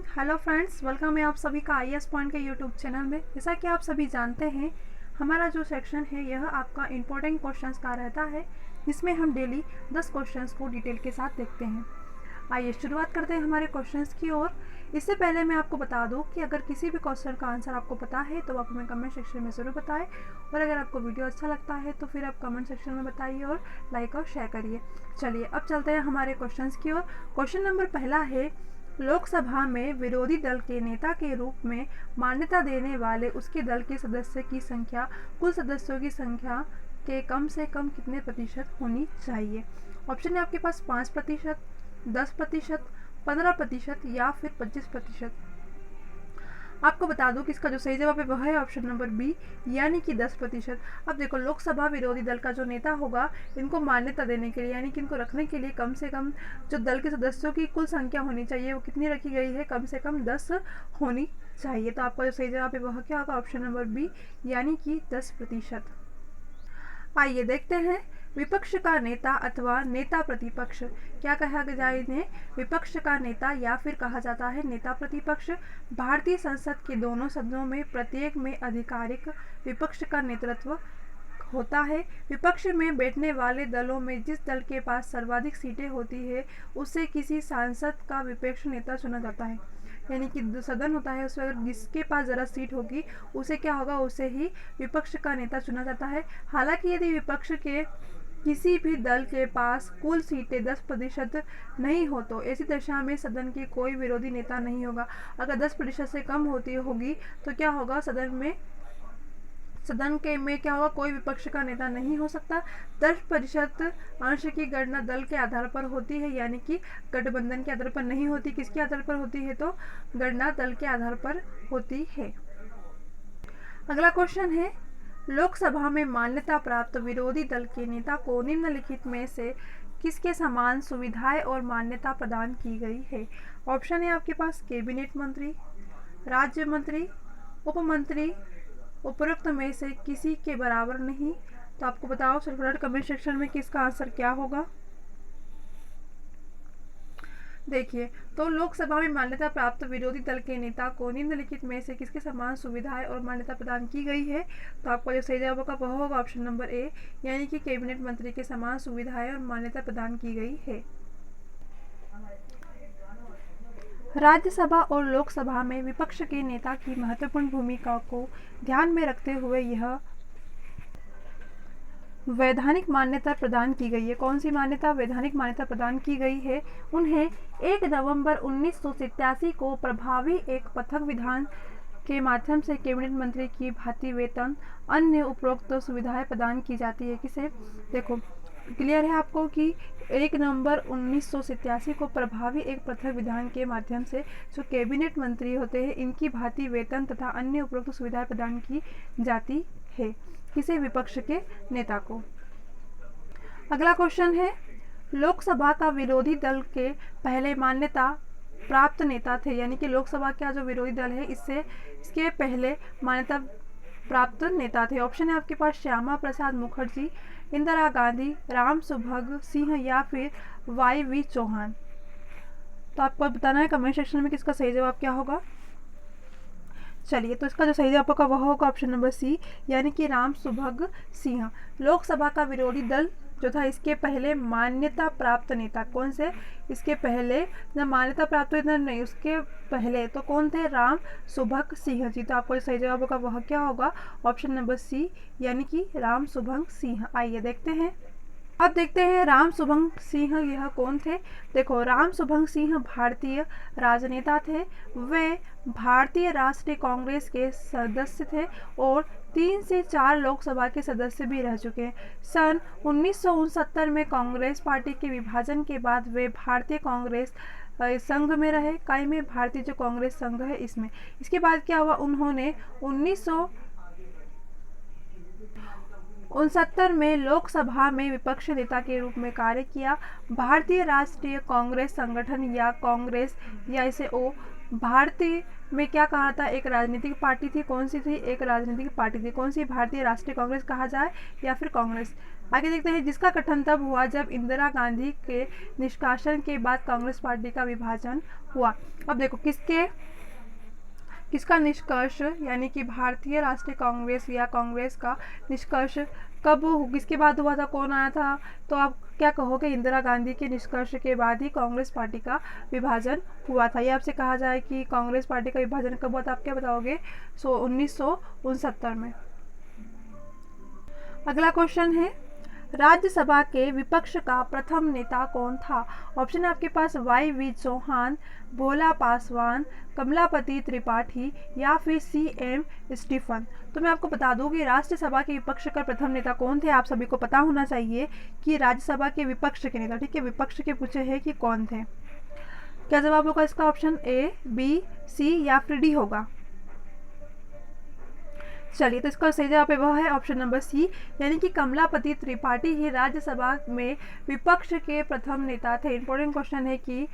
Hello friends, welcome है आप सभी का IAS पॉइंट के यूट्यूब चैनल में। जैसा कि आप सभी जानते हैं, हमारा जो सेक्शन है यह आपका इम्पोर्टेंट क्वेश्चंस का रहता है, जिसमें हम डेली 10 क्वेश्चंस को डिटेल के साथ देखते हैं। आइए शुरुआत करते हैं हमारे क्वेश्चंस की ओर। इससे पहले मैं आपको बता दूं कि अगर किसी भी क्वेश्चन का आंसर आपको पता है तो आप हमें कमेंट सेक्शन में ज़रूर बताएं, और अगर आपको वीडियो अच्छा लगता है तो फिर आप कमेंट सेक्शन में बताइए और लाइक और शेयर करिए। चलिए अब चलते हैं हमारे क्वेश्चंस की ओर। क्वेश्चन नंबर पहला है, लोकसभा में विरोधी दल के नेता के रूप में मान्यता देने वाले उसके दल के सदस्य की संख्या कुल सदस्यों की संख्या के कम से कम कितने प्रतिशत होनी चाहिए। ऑप्शन है आपके पास 5%, 10%, 15% या फिर 25%। आपको बता दूं कि इसका जो सही जवाब है वह है ऑप्शन नंबर बी, यानी कि 10%। अब देखो, लोकसभा विरोधी दल का जो नेता होगा, इनको मान्यता देने के लिए यानी कि इनको रखने के लिए कम से कम जो दल के सदस्यों की कुल संख्या होनी चाहिए वो कितनी रखी गई है, कम से कम 10 होनी चाहिए। तो आपका जो सही जवाब है वह क्या होगा, ऑप्शन नंबर बी, यानी कि 10%। आइए देखते हैं, विपक्ष का नेता अथवा नेता प्रतिपक्ष क्या कहा जाए इन्हें, विपक्ष का नेता या फिर कहा जाता है नेता प्रतिपक्ष। भारतीय संसद के दोनों सदनों में प्रत्येक में आधिकारिक विपक्ष का नेतृत्व होता है। विपक्ष में बैठने वाले दलों में जिस दल के पास सर्वाधिक सीटें होती है उसे किसी सांसद का विपक्ष नेता चुना जाता है। यानी कि जो सदन होता है उसमें अगर जिसके पास ज़रा सीट होगी उसे क्या होगा, उसे ही विपक्ष का नेता चुना जाता है। हालांकि यदि विपक्ष के किसी भी दल के पास कुल सीटें 10% नहीं हो तो ऐसी दशा में सदन के कोई विरोधी नेता नहीं होगा। अगर 10% से कम होगी तो क्या होगा, सदन के में क्या होगा, कोई विपक्ष का नेता नहीं हो सकता। 10% अंश की गणना दल के आधार पर होती है, यानी कि गठबंधन के आधार पर नहीं होती। किसके आधार पर होती है, तो गणना दल के आधार पर होती है। अगला क्वेश्चन है, लोकसभा में मान्यता प्राप्त विरोधी दल के नेता को निम्नलिखित में से किसके समान सुविधाएं और मान्यता प्रदान की गई है। ऑप्शन है आपके पास कैबिनेट मंत्री, राज्य मंत्री, उप मंत्री, उपरोक्त में से किसी के बराबर नहीं। तो आपको बताओ फटाफट कमेंट सेक्शन में कि इसका आंसर क्या होगा। देखिए, तो लोकसभा में मान्यता प्राप्त विरोधी दल के नेता को निम्नलिखित में से किसके समान सुविधाएं और मान्यता प्रदान की गई है। तो आपका जो सही जवाब होगा वह होगा ऑप्शन नंबर ए, यानी कि कैबिनेट मंत्री के समान सुविधाएं और मान्यता प्रदान की गई है। राज्यसभा और लोकसभा में विपक्ष के नेता की महत्वपूर्ण भूमिका को ध्यान में रखते हुए यह वैधानिक मान्यता प्रदान की गई है। कौन सी मान्यता, वैधानिक मान्यता प्रदान की गई है। उन्हें 1 नवंबर 1987 को प्रभावी एक पृथक विधान के माध्यम से कैबिनेट मंत्री की भांति वेतन अन्य उपरोक्त सुविधाएं प्रदान की जाती है। किसे, देखो क्लियर है आपको कि 1 नवंबर 1987 को प्रभावी एक पृथक विधान के माध्यम से जो कैबिनेट मंत्री होते हैं इनकी भांति वेतन तथा अन्य उपरोक्त सुविधाएं प्रदान की जाती है। किसे, विपक्ष के नेता को। अगला क्वेश्चन है, लोकसभा का विरोधी दल के पहले मान्यता प्राप्त नेता थे, यानी कि लोकसभा का जो विरोधी दल है इसके पहले मान्यता प्राप्त नेता थे। ऑप्शन है आपके पास श्यामा प्रसाद मुखर्जी, इंदिरा गांधी, राम सुभग सिंह या फिर YV चौहान। तो आपको बताना है कमेंट सेक्शन में कि इसका सही जवाब क्या होगा। चलिए, तो इसका जो सही जवाब होगा वह होगा ऑप्शन नंबर सी, यानी कि राम सुभग सिंह। लोकसभा का विरोधी दल जो था इसके पहले मान्यता प्राप्त नेता, कौन से, इसके पहले जब मान्यता प्राप्त हुई नहीं, उसके पहले तो कौन थे, राम सुभग सिंह जी। तो आपको सही जवाब होगा वह क्या होगा, ऑप्शन नंबर सी, यानी कि राम सुभग सिंह। आइए देखते हैं, अब देखते हैं राम सुभग सिंह यह कौन थे। देखो, राम सुभग सिंह भारतीय राजनेता थे। वे भारतीय राष्ट्रीय कांग्रेस के सदस्य थे और 3 से 4 लोकसभा के सदस्य भी रह चुके हैं। सन 1969 में कांग्रेस पार्टी के विभाजन के बाद वे भारतीय कांग्रेस संघ में रहे, कायम में भारतीय जो कांग्रेस संघ है इसमें। इसके बाद क्या हुआ, उन्होंने 69 में लोकसभा में विपक्ष नेता के रूप में कार्य किया। भारतीय राष्ट्रीय कांग्रेस संगठन या कांग्रेस या इसे भारतीय में क्या कहा था, एक राजनीतिक पार्टी थी। कौन सी थी, एक राजनीतिक पार्टी थी। कौन सी, भारतीय राष्ट्रीय कांग्रेस कहा जाए या फिर कांग्रेस। आगे देखते हैं, जिसका गठन तब हुआ जब इंदिरा गांधी के निष्कासन के बाद कांग्रेस पार्टी का विभाजन हुआ। अब देखो किसका निष्कर्ष, यानी कि भारतीय राष्ट्रीय कांग्रेस या कांग्रेस का निष्कर्ष कब, किसके बाद हुआ था, कौन आया था, तो आप क्या कहोगे, इंदिरा गांधी के निष्कर्ष के बाद ही कांग्रेस पार्टी का विभाजन हुआ था। ये आपसे कहा जाए कि कांग्रेस पार्टी का विभाजन कब हुआ था, आप क्या बताओगे, 1969 में। अगला क्वेश्चन है, राज्यसभा के विपक्ष का प्रथम नेता कौन था। ऑप्शन है आपके पास YV चौहान, भोला पासवान, कमलापति त्रिपाठी या फिर CM स्टीफन। तो मैं आपको बता दूं कि राज्यसभा के विपक्ष का प्रथम नेता कौन थे। आप सभी को पता होना चाहिए कि राज्यसभा के विपक्ष के नेता, ठीक है, विपक्ष के पूछे हैं कि कौन थे। क्या जवाब होगा इसका, ऑप्शन A, B, C या फिर D होगा। चलिए, तो इसका सही जवाब वह है ऑप्शन नंबर C, यानी कि कमलापति त्रिपाठी ही राज्यसभा में विपक्ष के प्रथम नेता थे। इंपॉर्टेंट क्वेश्चन है कि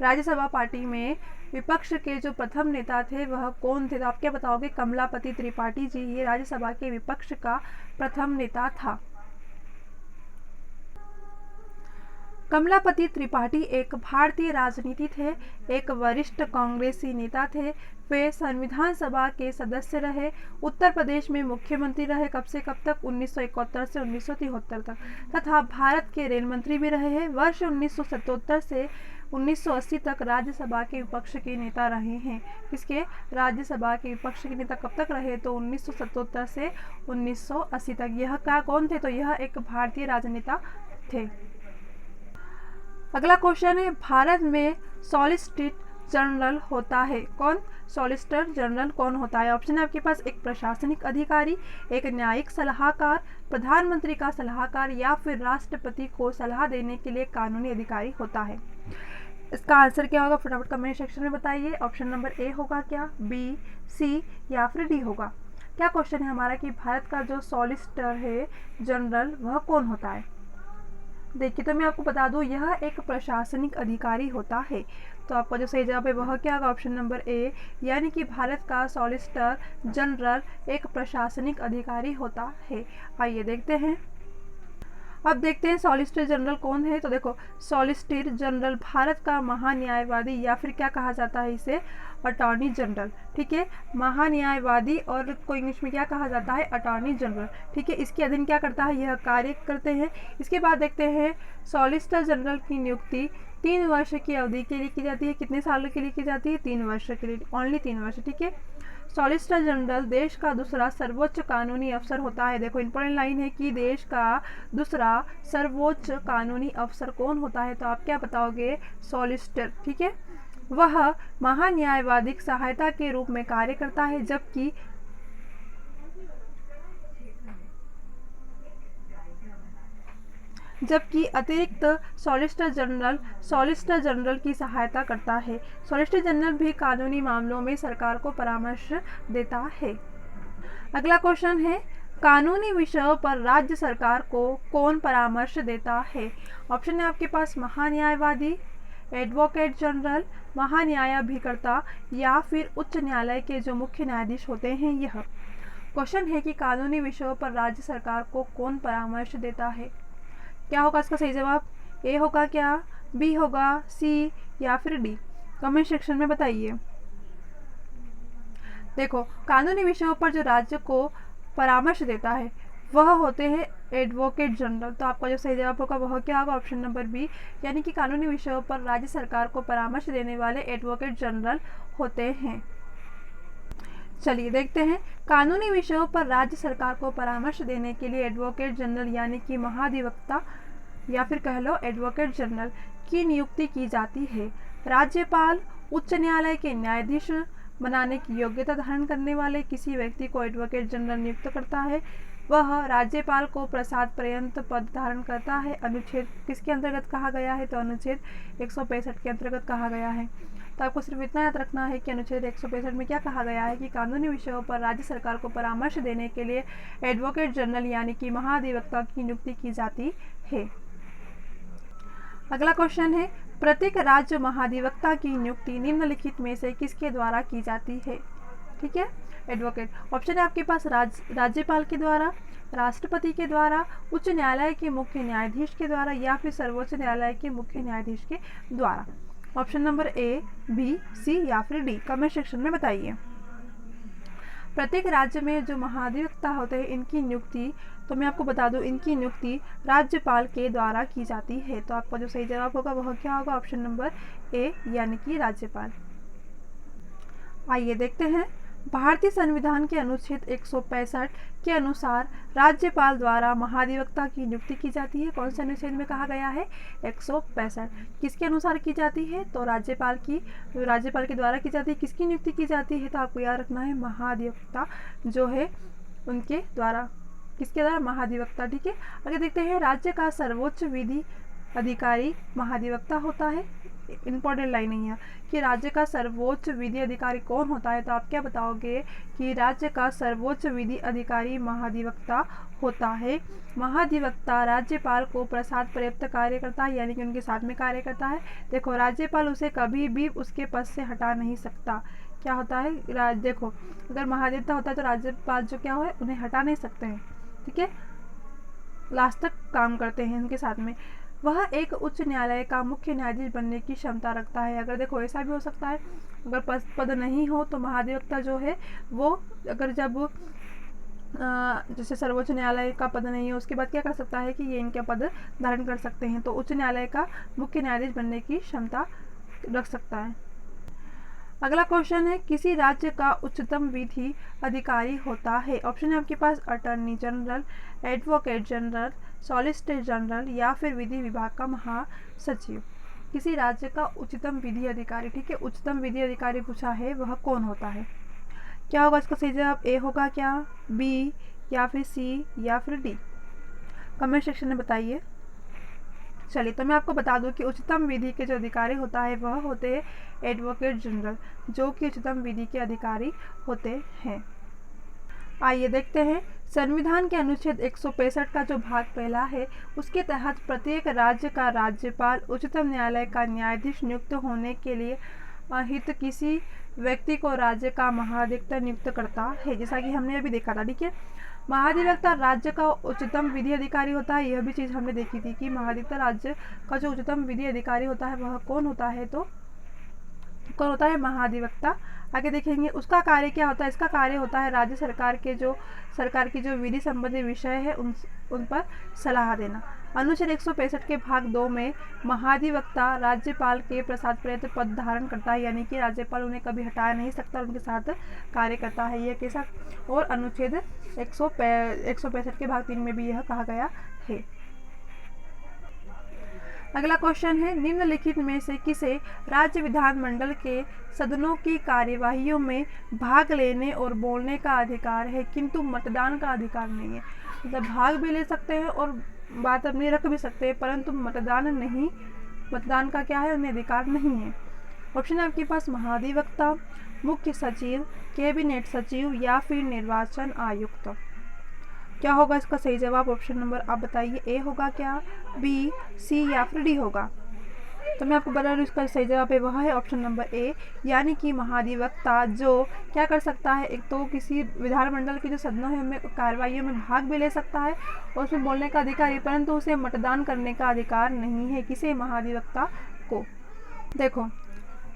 राज्यसभा पार्टी में विपक्ष के जो प्रथम नेता थे वह कौन थे, तो आप क्या बताओगे, कमलापति त्रिपाठी जी ये राज्यसभा के विपक्ष का प्रथम नेता था। कमलापति त्रिपाठी एक भारतीय राजनीति थे, एक वरिष्ठ कांग्रेसी नेता थे। वे संविधान सभा के सदस्य रहे, उत्तर प्रदेश में मुख्यमंत्री रहे, कब से कब तक, 1971 से 1973 तक, तथा भारत के रेल मंत्री भी रहे हैं। वर्ष 1977 से 1980 तक राज्यसभा के विपक्ष के नेता रहे हैं। किसके, राज्यसभा के विपक्ष के नेता कब तक रहे, तो 1977 से 1980 तक। यह क्या, कौन थे, तो यह एक भारतीय राजनेता थे। अगला क्वेश्चन है, भारत में सॉलिसिटर जनरल होता है कौन, सॉलिसिटर जनरल कौन होता है। ऑप्शन है आपके पास, एक प्रशासनिक अधिकारी, एक न्यायिक सलाहकार, प्रधानमंत्री का सलाहकार या फिर राष्ट्रपति को सलाह देने के लिए कानूनी अधिकारी होता है। इसका आंसर क्या होगा, फटाफट कमेंट सेक्शन में बताइए। ऑप्शन नंबर A होगा क्या, B, C या फिर D होगा। क्या क्वेश्चन है हमारा कि भारत का जो सॉलिसिटर है जनरल वह कौन होता है। देखिए, तो मैं आपको बता दूं, यह एक प्रशासनिक अधिकारी होता है। तो आपका जो सही जवाब है वह क्या होगा, ऑप्शन नंबर A, यानी कि भारत का सॉलिसिटर जनरल एक प्रशासनिक अधिकारी होता है। आइए देखते हैं, अब देखते हैं सॉलिसिटर जनरल कौन है। तो देखो, सॉलिसिटर जनरल भारत का महान्यायवादी या फिर क्या कहा जाता है इसे, अटॉर्नी जनरल, ठीक है, महान्यायवादी, और को इंग्लिश में क्या कहा जाता है, अटॉर्नी जनरल, ठीक है। इसके अधीन क्या करता है, यह कार्य करते हैं। इसके बाद देखते हैं, सॉलिसिटर जनरल की नियुक्ति 3 वर्ष की अवधि के लिए की जाती है। कितने सालों के लिए की जाती है, 3 वर्ष के लिए, ओनली 3 वर्ष, ठीक है। सॉलिसिटर जनरल देश का दूसरा सर्वोच्च कानूनी अफसर होता है। देखो, इंपॉर्टेंट लाइन है कि देश का दूसरा सर्वोच्च कानूनी अफसर कौन होता है, तो आप क्या बताओगे, सॉलिसिटर, ठीक है। वह महान्यायवादिक सहायता के रूप में कार्य करता है, जबकि अतिरिक्त सॉलिसिटर जनरल की सहायता करता है। सॉलिसिटर जनरल भी कानूनी मामलों में सरकार को परामर्श देता है। अगला क्वेश्चन है, कानूनी विषयों पर राज्य सरकार को कौन परामर्श देता है। ऑप्शन है आपके पास, महान्यायवादी, एडवोकेट जनरल, महान्यायाभिकर्ता या फिर उच्च न्यायालय के जो मुख्य न्यायाधीश होते हैं। यह क्वेश्चन है कि कानूनी विषयों पर राज्य सरकार को कौन परामर्श देता है। क्या होगा इसका सही जवाब, A होगा क्या, B होगा, C या फिर D, कमेंट सेक्शन में बताइए। देखो, कानूनी विषयों पर जो राज्य को परामर्श देता है वह होते हैं एडवोकेट जनरल। तो आपका जो सही जवाब होगा वह क्या होगा, ऑप्शन नंबर B, यानी कि कानूनी विषयों पर राज्य सरकार को परामर्श देने वाले एडवोकेट जनरल होते हैं। चलिए देखते हैं, कानूनी विषयों पर राज्य सरकार को परामर्श देने के लिए एडवोकेट जनरल यानी कि महाधिवक्ता या फिर कह लो एडवोकेट जनरल की नियुक्ति की जाती है। राज्यपाल उच्च न्यायालय के न्यायाधीश बनाने की योग्यता धारण करने वाले किसी व्यक्ति को एडवोकेट जनरल नियुक्त करता है। वह राज्यपाल को प्रसाद पर्यंत पद धारण करता है। अनुच्छेद किसके अंतर्गत कहा गया है, तो अनुच्छेद 165 के अंतर्गत कहा गया है। तो आपको सिर्फ इतना याद रखना है कि अनुच्छेद 165 में क्या कहा गया है कि कानूनी विषयों पर राज्य सरकार को परामर्श देने के लिए एडवोकेट जनरल यानी कि महाधिवक्ता की नियुक्ति की जाती है। अगला क्वेश्चन है, प्रत्येक राज्य महाधिवक्ता की नियुक्ति निम्नलिखित में से किसके द्वारा की जाती है? ठीक है, एडवोकेट। ऑप्शन है आपके पास राज्यपाल के द्वारा, राष्ट्रपति के द्वारा, उच्च न्यायालय के मुख्य न्यायाधीश के द्वारा या फिर सर्वोच्च न्यायालय के मुख्य न्यायाधीश के द्वारा। ऑप्शन नंबर ए, बी, सी या फिर डी कमेंट सेक्शन में बताइए। प्रत्येक राज्य में जो महाधिवक्ता होते हैं इनकी नियुक्ति, तो मैं आपको बता दूं, इनकी नियुक्ति राज्यपाल के द्वारा की जाती है। तो आपका जो सही जवाब होगा वह क्या होगा? ऑप्शन नंबर ए यानी कि राज्यपाल। आइए देखते हैं, भारतीय संविधान के अनुच्छेद 165 के अनुसार राज्यपाल द्वारा महाधिवक्ता की नियुक्ति की जाती है। कौन से अनुच्छेद में कहा गया है? 165। किसके अनुसार की जाती है? तो राज्यपाल के द्वारा की जाती है। किसकी नियुक्ति की जाती है? तो आपको याद रखना है महाधिवक्ता जो है उनके द्वारा। किसके द्वारा? महाधिवक्ता। ठीक है, आगे देखते हैं, राज्य का सर्वोच्च विधि अधिकारी महाधिवक्ता होता है। इंपॉर्टेंट लाइन नहीं है कि राज्य का सर्वोच्च विधि अधिकारी कौन होता है, तो आप क्या बताओगे कि राज्य का सर्वोच्च विधि अधिकारी महाधिवक्ता होता है। महाधिवक्ता राज्यपाल को प्रसाद पर्याप्त कार्य करता है, यानी कि उनके साथ में कार्य करता है। देखो, राज्यपाल उसे कभी भी उसके पद से हटा नहीं सकता। क्या होता है? देखो, अगर महाधिवक्ता होता है तो राज्यपाल जो क्या है उन्हें हटा नहीं सकते हैं। ठीक है, लास्ट तक काम करते हैं उनके साथ में। वह एक उच्च न्यायालय का मुख्य न्यायाधीश बनने की क्षमता रखता है। अगर देखो, ऐसा भी हो सकता है, अगर पद नहीं हो तो महाधिवक्ता जो है वो अगर जब जैसे सर्वोच्च न्यायालय का पद नहीं है उसके बाद क्या कर सकता है कि ये इनका पद धारण कर सकते हैं। तो उच्च न्यायालय का मुख्य न्यायाधीश बनने की क्षमता रख सकता है। अगला क्वेश्चन है, किसी राज्य का उच्चतम विधि अधिकारी होता है। ऑप्शन है आपके पास attorney general, advocate general, solicitor general या फिर विधि विभाग का महासचिव। किसी राज्य का उच्चतम विधि अधिकारी। ठीक है, उच्चतम विधि अधिकारी पूछा है, वह कौन होता है? क्या होगा इसका सही जवाब? ए होगा क्या, बी या फिर सी या फिर डी? कमेंट सेक्शन में बताइए। चलिए, तो मैं आपको बता दूं कि उच्चतम विधि के जो अधिकारी होता है वह होते हैं एडवोकेट जनरल, जो कि उच्चतम विधि के अधिकारी होते हैं। आइए देखते हैं, संविधान के अनुच्छेद 165 का जो भाग पहला है उसके तहत प्रत्येक राज्य का राज्यपाल उच्चतम न्यायालय का न्यायाधीश नियुक्त होने के लिए अहित किसी व्यक्ति को राज्य का महाधिवक्ता नियुक्त करता है, जैसा कि हमने अभी देखा था। ठीक है, महाधिवक्ता राज्य का उच्चतम विधि अधिकारी होता है। यह भी चीज़ हमने देखी थी कि महाधिवक्ता राज्य का जो उच्चतम विधि अधिकारी होता है वह कौन होता है? तो कौन होता है? महाधिवक्ता। आगे देखेंगे उसका कार्य क्या होता है। इसका कार्य होता है राज्य सरकार की जो विधि संबंधी विषय है उन पर सलाह देना। अनुच्छेद 165 के भाग 2 में महाधिवक्ता राज्यपाल के प्रसाद पर्याप्त पद धारण करता है, यानी कि राज्यपाल उन्हें कभी हटा नहीं सकता, उनके साथ कार्य करता है। यह कैसा? और अनुच्छेद 165 के भाग 3 में भी यह कहा गया है। अगला क्वेश्चन है, निम्नलिखित में से किसे राज्य विधानमंडल के सदनों की कार्यवाहियों में भाग लेने और बोलने का अधिकार है किंतु मतदान का अधिकार नहीं है? मतलब भाग भी ले सकते हैं और बात अपनी रख भी सकते हैं, परंतु मतदान का क्या है, उन्हें अधिकार नहीं है। ऑप्शन है आपके पास महाधिवक्ता, मुख्य सचिव, कैबिनेट सचिव या फिर निर्वाचन आयुक्त। क्या होगा इसका सही जवाब? ऑप्शन नंबर आप बताइए। ए होगा क्या, बी, सी या फिर डी होगा? तो मैं आपको बता दूं इसका सही जवाब है वह है ऑप्शन नंबर ए, यानी कि महाधिवक्ता जो क्या कर सकता है, एक तो किसी विधानमंडल के जो सदनों है उनमें कार्रवाइयों में भाग भी ले सकता है और उसमें बोलने का अधिकार है, परंतु उसे मतदान करने का अधिकार नहीं है। किसे? महाधिवक्ता को। देखो,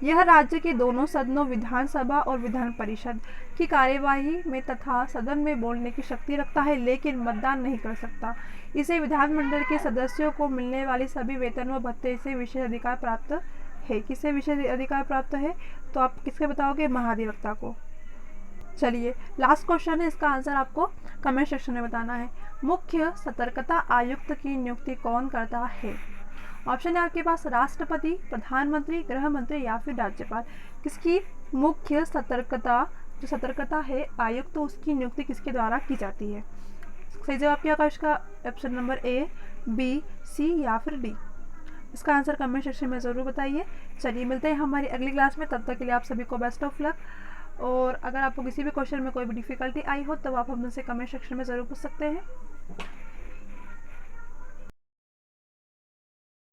यह राज्य के दोनों सदनों विधानसभा और विधान परिषद की कार्यवाही में तथा सदन में बोलने की शक्ति रखता है, लेकिन मतदान नहीं कर सकता। इसे विधानमंडल के सदस्यों को मिलने वाली सभी वेतन व भत्ते से विशेष अधिकार प्राप्त है। किसे विशेष अधिकार प्राप्त है? तो आप किसके बताओगे? महाधिवक्ता को। चलिए, लास्ट क्वेश्चन है, इसका आंसर आपको कमेंट सेक्शन में बताना है। मुख्य सतर्कता आयुक्त की नियुक्ति कौन करता है? ऑप्शन है आपके पास राष्ट्रपति, प्रधानमंत्री, गृह मंत्री या फिर राज्यपाल। किसकी मुख्य सतर्कता है आयुक्त, तो उसकी नियुक्ति किसके द्वारा की जाती है? सही जवाब क्या होगा इसका? ऑप्शन नंबर ए, बी, सी या फिर डी? इसका आंसर कमेंट सेक्शन में ज़रूर बताइए। चलिए मिलते हैं हमारी अगली क्लास में, तब तक के लिए आप सभी को बेस्ट ऑफ लक। और अगर आपको किसी भी क्वेश्चन में कोई भी डिफ़िकल्टी आई हो तो आप हमसे कमेंट सेक्शन में ज़रूर पूछ सकते हैं।